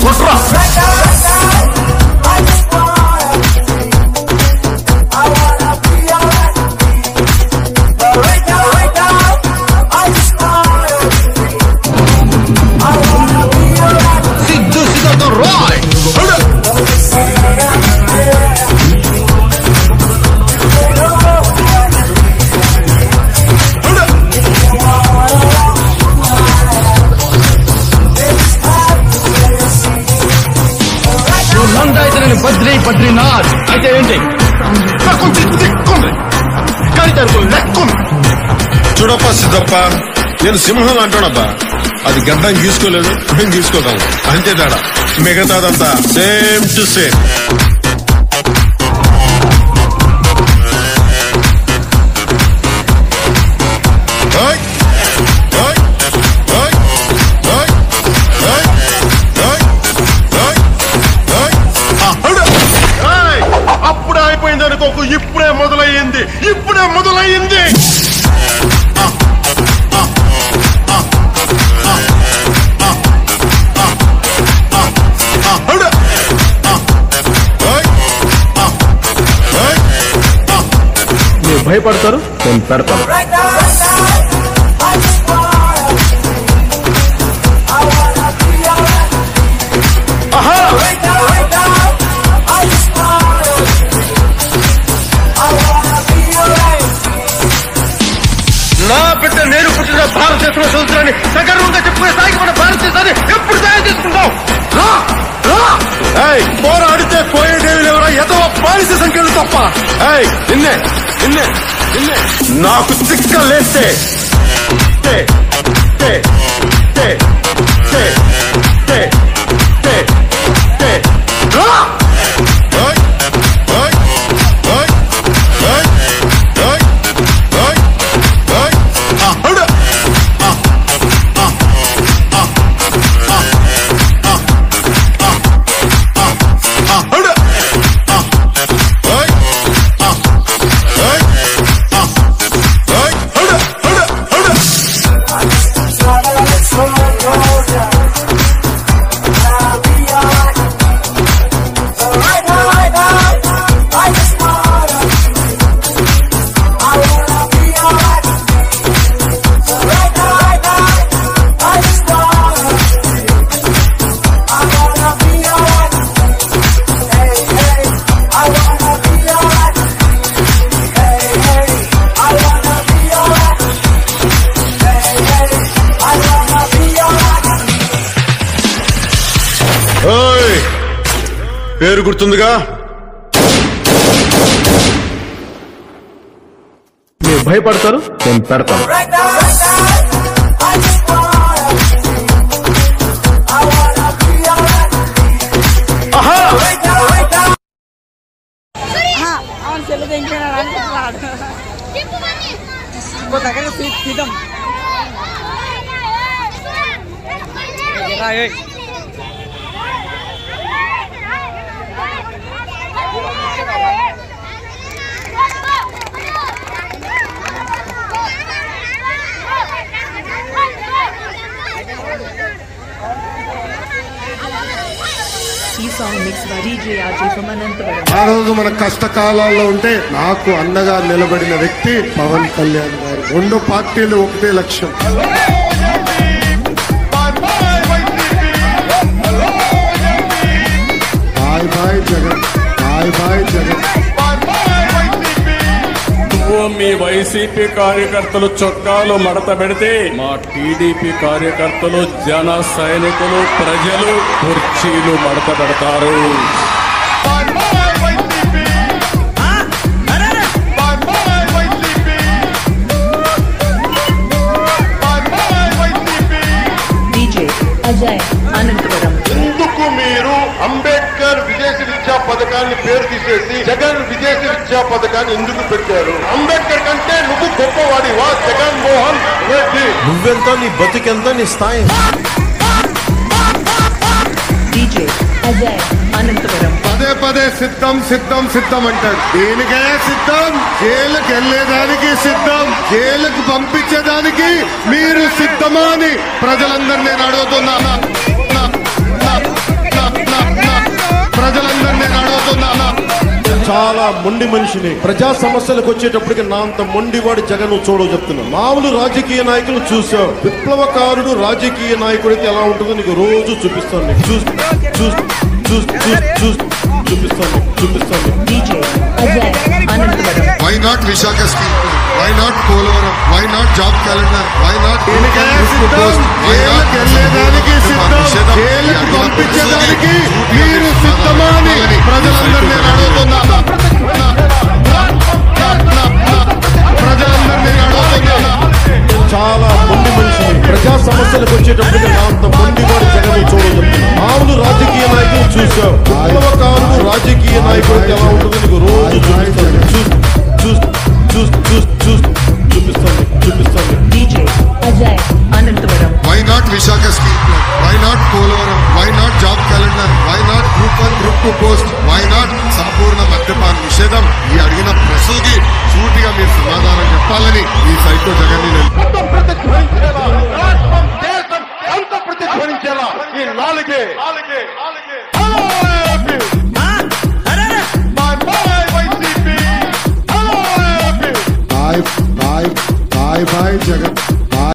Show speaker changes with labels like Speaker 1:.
Speaker 1: కొట్రా. బద్రీనాథ్ అయితే ఏంటి? కొంచెం దిక్కుంది కానీ దానికి లెక్కుంది.
Speaker 2: చూడప్ప సిద్ధప్ప, నేను సింహం అంటానబ్బా. అది గడ్డం గీసుకోలేదు, మేము గీసుకోగలం అంతే తేడా. మిగతాదంతా సేమ్ టు సేమ్. ఇప్పుడే మొదలయ్యింది, ఇప్పుడే మొదలయ్యింది.
Speaker 1: మీరు భయపడతారు, నేను పెడతాను.
Speaker 2: నా బిడ్డ నేను పుట్టిన భారతదేశంలో చదువుతున్నాను. సగర్వంగా చెప్పుకునే స్థాయికి మన భారతదేశాన్ని ఎప్పుడు తయారు చేసుకుంటాం? పోరాడితే పోయేదేవి ఎవరా ఎదో బానిస సంఖ్యలు తప్ప. నిన్నే నిన్నే నిన్నే నాకు చిక్కలేస్తే పేరు గుర్తుందిగా?
Speaker 1: మీరు భయపడతారు, నేను పెడతాను.
Speaker 2: ఆ రోజు మన కష్టకాలాల్లో ఉంటే నాకు అండగా నిలబడిన వ్యక్తి పవన్ కళ్యాణ్ గారు. 2 పార్టీలు ఒకటే లక్ష్యం. Bye bye Jagan, bye bye Jagan.
Speaker 3: మీ వైసీపీ కార్యకర్తలు చొక్కాలు మడత పెడితే మా టీడీపీ కార్యకర్తలు, జన సైనికులు, ప్రజలు కుర్చీలు మడత పెడతారు.
Speaker 2: ఎందుకు మీరు అంబేద్కర్ విదేశీ విద్యా పథకాన్ని పేరు తీసేసి జగన్ విదేశీ విద్యా పథకాన్ని ఎందుకు పెట్టారు? అంబేద్కర్ కంటే నువ్వు గొప్పవాడివా జగన్మోహన్ రెడ్డి? నువ్వెంత, నీ బతికెంత, నీ స్థాయి? పదే పదే సిద్ధం సిద్ధం సిద్ధం అంటాడు. దీనికే సిద్ధం? జైలుకి వెళ్లేదానికి సిద్ధం, జైలుకు పంపించేదానికి మీరు సిద్ధమా అని ప్రజలందరూ నేను అడుగుతున్నా. ప్రజలందరినీ నేను అడుగుతున్నా, చాలా మొండి మనిషిని. ప్రజా సమస్యలకు వచ్చేటప్పటికి నా అంత మొండివాడి జగన్ చూడవు చెప్తున్నా. మామూలు రాజకీయ నాయకులు చూసావు, విప్లవకారుడు రాజకీయ నాయకుడికి ఎలా ఉంటుందో నీకు రోజు చూపిస్తాను. నీకు చూపిస్తాను.
Speaker 4: Why not Vishaka scheme? Why not Polavaram? Why not job calendar? Why not
Speaker 2: పంపించడానికి మీరు సిద్ధమా అని ప్రజలందరినీ అడుగుతున్నా. చాలా మొండి మనిషిని. ప్రజా సమస్యలకు వచ్చేటప్పటికి నా అంత మొండివాడి జగన్ చూడదు. మామూలు రాజకీయ నాయకులు చూసావు, విప్లవకారుడు రాజకీయ నాయకుడికి ఎలా ఉంటుందో నీకు రోజు చూపిస్తాను.
Speaker 4: Why not Vishaka scheme? Why not Polavaram? Why not job calendar? Why not group 1, group 2 post? Why not సంపూర్ణ మద్యపాన నిషేధం? ఈ అడిగిన ప్రశ్నలకి సూటిగా మీరు సమాధానం చెప్పాలని ఈ సైట్ లో జగన్
Speaker 2: అంత ప్రతిధ్వనించేలా ఈ నాలుగే
Speaker 4: బాయ్ జగన్.